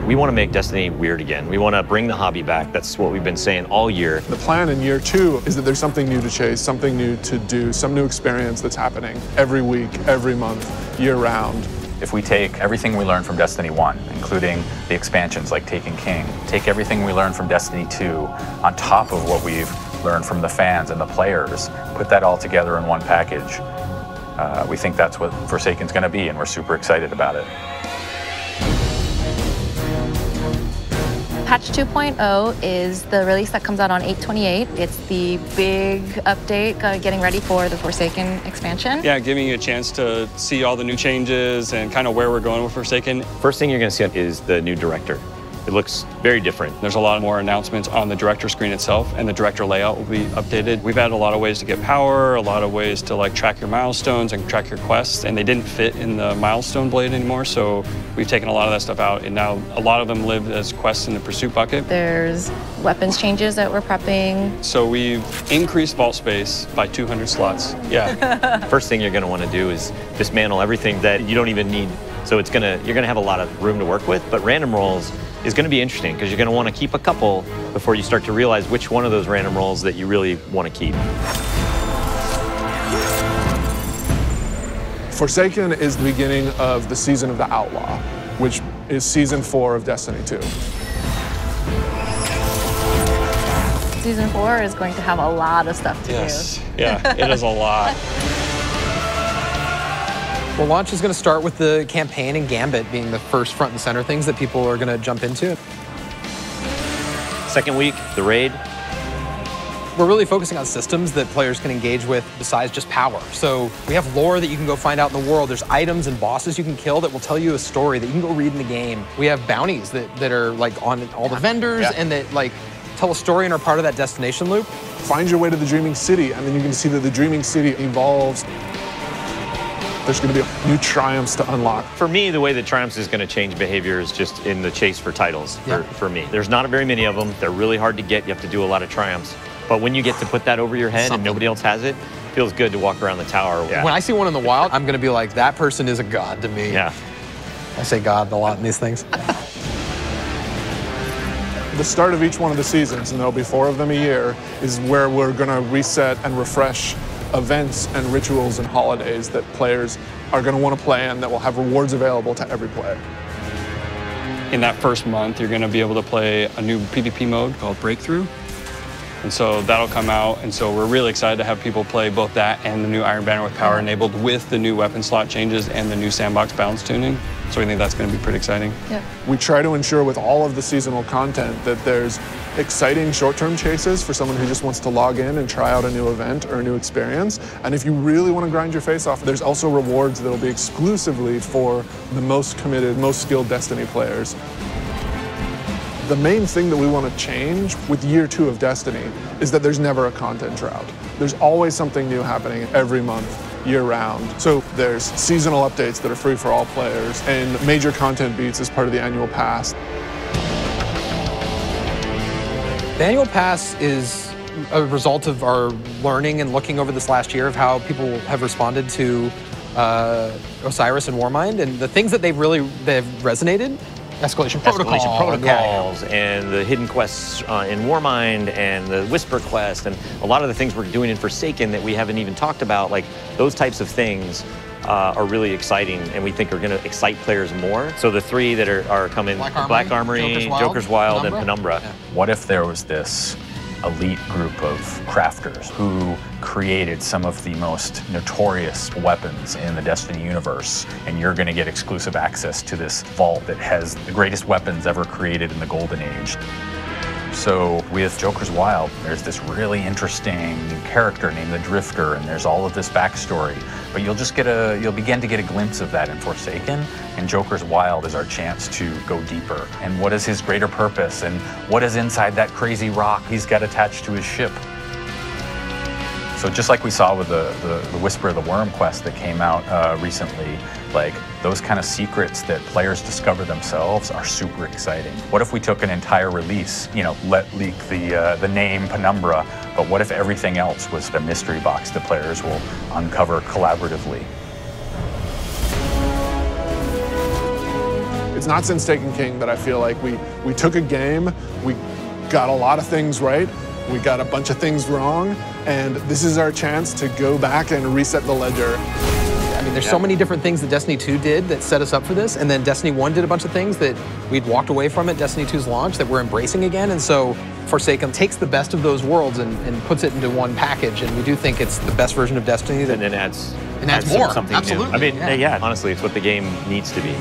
We want to make Destiny weird again. We want to bring the hobby back. That's what we've been saying all year. The plan in year 2 is that there's something new to chase, something new to do, some new experience that's happening every week, every month, year round. If we take everything we learned from Destiny 1, including the expansions like Taken King, take everything we learned from Destiny 2 on top of what we've learned from the fans and the players, put that all together in one package, we think that's what Forsaken's going to be, and we're super excited about it. Patch 2.0 is the release that comes out on 8/28. It's the big update, getting ready for the Forsaken expansion. Yeah, giving you a chance to see all the new changes and kind of where we're going with Forsaken. First thing you're going to see is the new director. It looks very different. There's a lot more announcements on the director screen itself, and the director layout will be updated. We've added a lot of ways to get power, a lot of ways to like track your milestones and track your quests, and they didn't fit in the milestone blade anymore, so we've taken a lot of that stuff out, and now a lot of them live as quests in the pursuit bucket. There's weapons changes that we're prepping. So we've increased vault space by 200 slots. Yeah. First thing you're going to want to do is dismantle everything that you don't even need. So you're gonna have a lot of room to work with, but random rolls is gonna be interesting because you're gonna want to keep a couple before you start to realize which one of those random rolls that you really want to keep. Forsaken is the beginning of the season of the Outlaw, which is season 4 of Destiny 2. Season 4 is going to have a lot of stuff to do. Yeah, it is a lot. Well, launch is going to start with the campaign and Gambit being the first front and center things that people are going to jump into. Second week, the raid. We're really focusing on systems that players can engage with besides just power. So we have lore that you can go find out in the world. There's items and bosses you can kill that will tell you a story that you can go read in the game. We have bounties that are like on all the vendors and that like tell a story and are part of that destination loop. Find your way to the Dreaming City, and then you can see that the Dreaming City evolves. There's going to be new triumphs to unlock. For me, the way that triumphs is going to change behavior is just in the chase for titles, for me. There's not very many of them. They're really hard to get. You have to do a lot of triumphs. But when you get to put that over your head and nobody else has it, it feels good to walk around the tower. Yeah. When I see one in the wild, I'm going to be like, that person is a god to me. Yeah. I say god a lot in these things. The start of each one of the seasons, and there'll be 4 of them a year, is where we're going to reset and refresh events and rituals and holidays that players are going to want to play in that will have rewards available to every player. In that first month, you're going to be able to play a new PvP mode called Breakthrough. And so that'll come out, and so we're really excited to have people play both that and the new Iron Banner with power enabled with the new weapon slot changes and the new sandbox balance tuning. So we think that's going to be pretty exciting. Yeah. We try to ensure with all of the seasonal content that there's exciting short-term chases for someone who just wants to log in and try out a new event or a new experience. And if you really want to grind your face off, there's also rewards that'll be exclusively for the most committed, most skilled Destiny players. The main thing that we want to change with year 2 of Destiny is that there's never a content drought. There's always something new happening every month, year-round. So there's seasonal updates that are free for all players and major content beats as part of the annual pass. The annual pass is a result of our learning and looking over this last year of how people have responded to Osiris and Warmind, and the things that they've resonated. Escalation protocols and the hidden quests in Warmind and the Whisper quest and a lot of the things we're doing in Forsaken that we haven't even talked about, like those types of things are really exciting and we think are going to excite players more. So the 3 that are coming, Black Armory, Joker's Wild, and Penumbra. Yeah. What if there was this elite group of crafters who created some of the most notorious weapons in the Destiny universe, and you're going to get exclusive access to this vault that has the greatest weapons ever created in the Golden Age. So with Joker's Wild, there's this really interesting character named the Drifter, and there's all of this backstory. But you'll begin to get a glimpse of that in Forsaken, and Joker's Wild is our chance to go deeper. And what is his greater purpose, and what is inside that crazy rock he's got attached to his ship? So just like we saw with the Whisper of the Worm quest that came out recently, like those kind of secrets that players discover themselves are super exciting. What if we took an entire release, let leak the name Penumbra, but what if everything else was the mystery box that players will uncover collaboratively? It's not since Taken King that I feel like we took a game, we got a lot of things right, we got a bunch of things wrong, and this is our chance to go back and reset the ledger. I mean, there's so many different things that Destiny 2 did that set us up for this, and then Destiny 1 did a bunch of things that we'd walked away from at Destiny 2's launch that we're embracing again, and so Forsaken takes the best of those worlds and puts it into one package, and we do think it's the best version of Destiny. And then adds more, something absolutely. new. I mean, yeah, honestly, it's what the game needs to be.